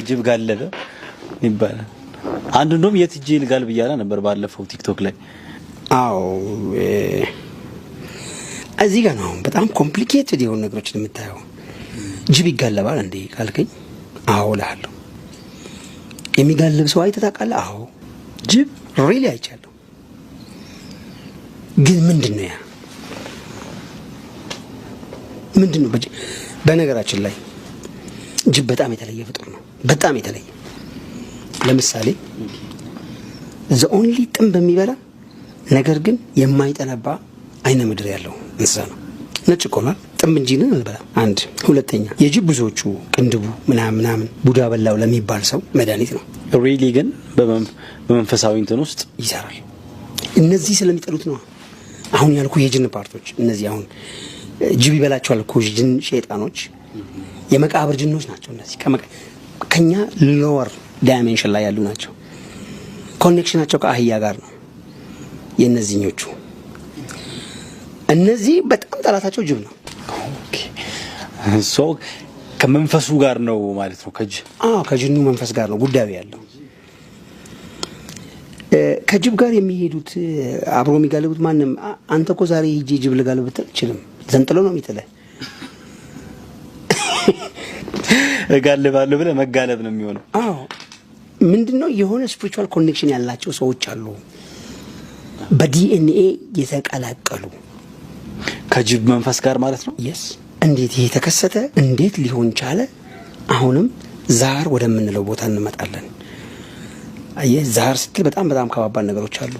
ጅብ ጋለበ ይባላል። አንዱ እንደውም የት ሂጄ ልጋልብ እያለ ነበር ባለፈው ቲክቶክ ላይ። አዎ እዚህ ጋር ነው በጣም ኮምፕሊኬትድ የሆኑ ነገሮችን የምታየው። ጅብ ይጋለባል እንዴ ካልከኝ አዎ እልሃለሁ። የሚጋልብ ሰው አይተህ ታውቃለህ? አዎ ጅብ ሪሊ አይቻለሁ። ግን ምንድነው ያ ምንድነው? በነገራችን ላይ ጅብ በጣም የተለየ ፍጡር ነው። በጣም የተለየ ለምሳሌ the only ጥንብ የሚበላ ነገር ግን የማይጠነባ አይነ ምድር ያለው እንስሳ ነው። ነጭ ቆማል ጥንብ እንጂ ነው እንበላ። አንድ ሁለተኛ የጅብ ብዙዎቹ ቅንድቡ ምናምን ቡዳ በላው ለሚባል ሰው መድኃኒት ነው። ሪሊ ግን በመንፈሳዊ እንትን ውስጥ ይሰራል። እነዚህ ስለሚጠሉት ነው አሁን ያልኩ የጅን ፓርቶች። እነዚህ አሁን ጅብ ይበላቸዋል እኮ ጅን ሸይጣኖች የመቃብር ጅኖች ናቸው። እነዚህ ከኛ ሎወር ዳይሜንሽን ላይ ያሉ ናቸው። ኮኔክሽናቸው ከአህያ ጋር ነው የነዚህኞቹ። እነዚህ በጣም ጠላታቸው ጅብ ነው። ኦኬ ሶ ከመንፈሱ ጋር ነው ማለት ነው። ከጅኑ መንፈስ ጋር ነው ጉዳዩ ያለው። ከጅብ ጋር የሚሄዱት አብሮ የሚጋልቡት ማንም አንተ እኮ ዛሬ ሂጂ ጅብ ልጋልብ ብትል አትችልም። ዘንጥሎ ነው የሚጥልህ። እጋልባለሁ ብለህ መጋለብ ነው የሚሆነው። አዎ ምንድነው የሆነ ስፒሪቹዋል ኮኔክሽን ያላቸው ሰዎች አሉ በዲኤንኤ የተቀላቀሉ ከጅብ መንፈስ ጋር ማለት ነው። yes እንዴት ይሄ ተከሰተ? እንዴት ሊሆን ቻለ? አሁንም ዛር ወደምንለው ቦታ እንመጣለን። ዛር ስትል በጣም ከባባድ ነገሮች አሉ።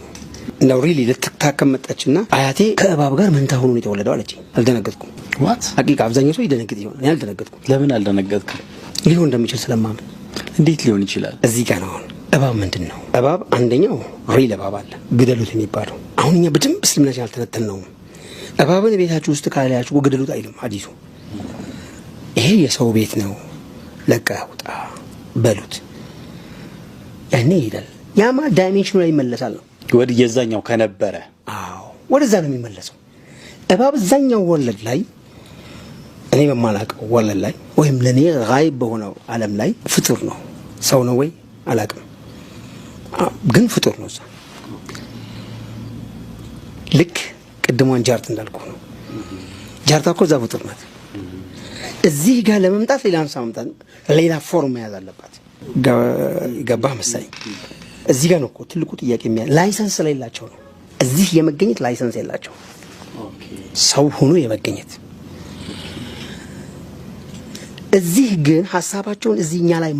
ነው ሪሊ ልትታከም መጣችና አያቴ ከእባብ ጋር መንታ ሆኖ ነው የተወለደው አለች። አልደነገጥኩም። ዋት ሀቂቃ አብዛኛው ሰው ይደነግጥ ይሆናል። እኔ አልደነገጥኩም። ለምን አልደነገጥኩም? ሊሆን እንደሚችል ስለማምን። እንዴት ሊሆን ይችላል? እዚህ ጋር ነው እባብ ምንድነው? እባብ አንደኛው ሪል እባብ አለ ግደሉት የሚባለው። አሁን እኛ በደንብ እስልምናችን አልተነተነውም። እባብን ቤታችሁ ውስጥ ካላያችሁ ግደሉት አይልም ሐዲሱ። ይሄ የሰው ቤት ነው ለቀህ ውጣ በሉት ያኔ ይላል። ያማ ዳይሜንሽኑ ላይ ይመለሳል ነው ወደ የዛኛው ከነበረ አዎ ወደዛ ነው የሚመለሰው። እባብ እዛኛው ወለድ ላይ እኔ በማላውቀው ወለድ ላይ ወይም ለኔ ጋይብ በሆነው ዓለም ላይ ፍጡር ነው። ሰው ነው ወይ አላውቅም፣ ግን ፍጡር ነው። ልክ ቅድሟን ጃርት እንዳልኩ ነው። ጃርታ እኮ እዛ ፍጡር ናት። እዚህ ጋር ለመምጣት ሌላ አንሳ መምጣት ሌላ ፎርም መያዝ አለባት። ገባህ መሰለኝ። እዚህ ጋር ነው እኮ ትልቁ ጥያቄ ላይሰንስ ስለሌላቸው ነው። እዚህ የመገኘት ላይሰንስ የላቸው። ሰው ሆኖ የመገኘት እዚህ ግን ሐሳባቸውን እዚህኛ ላይ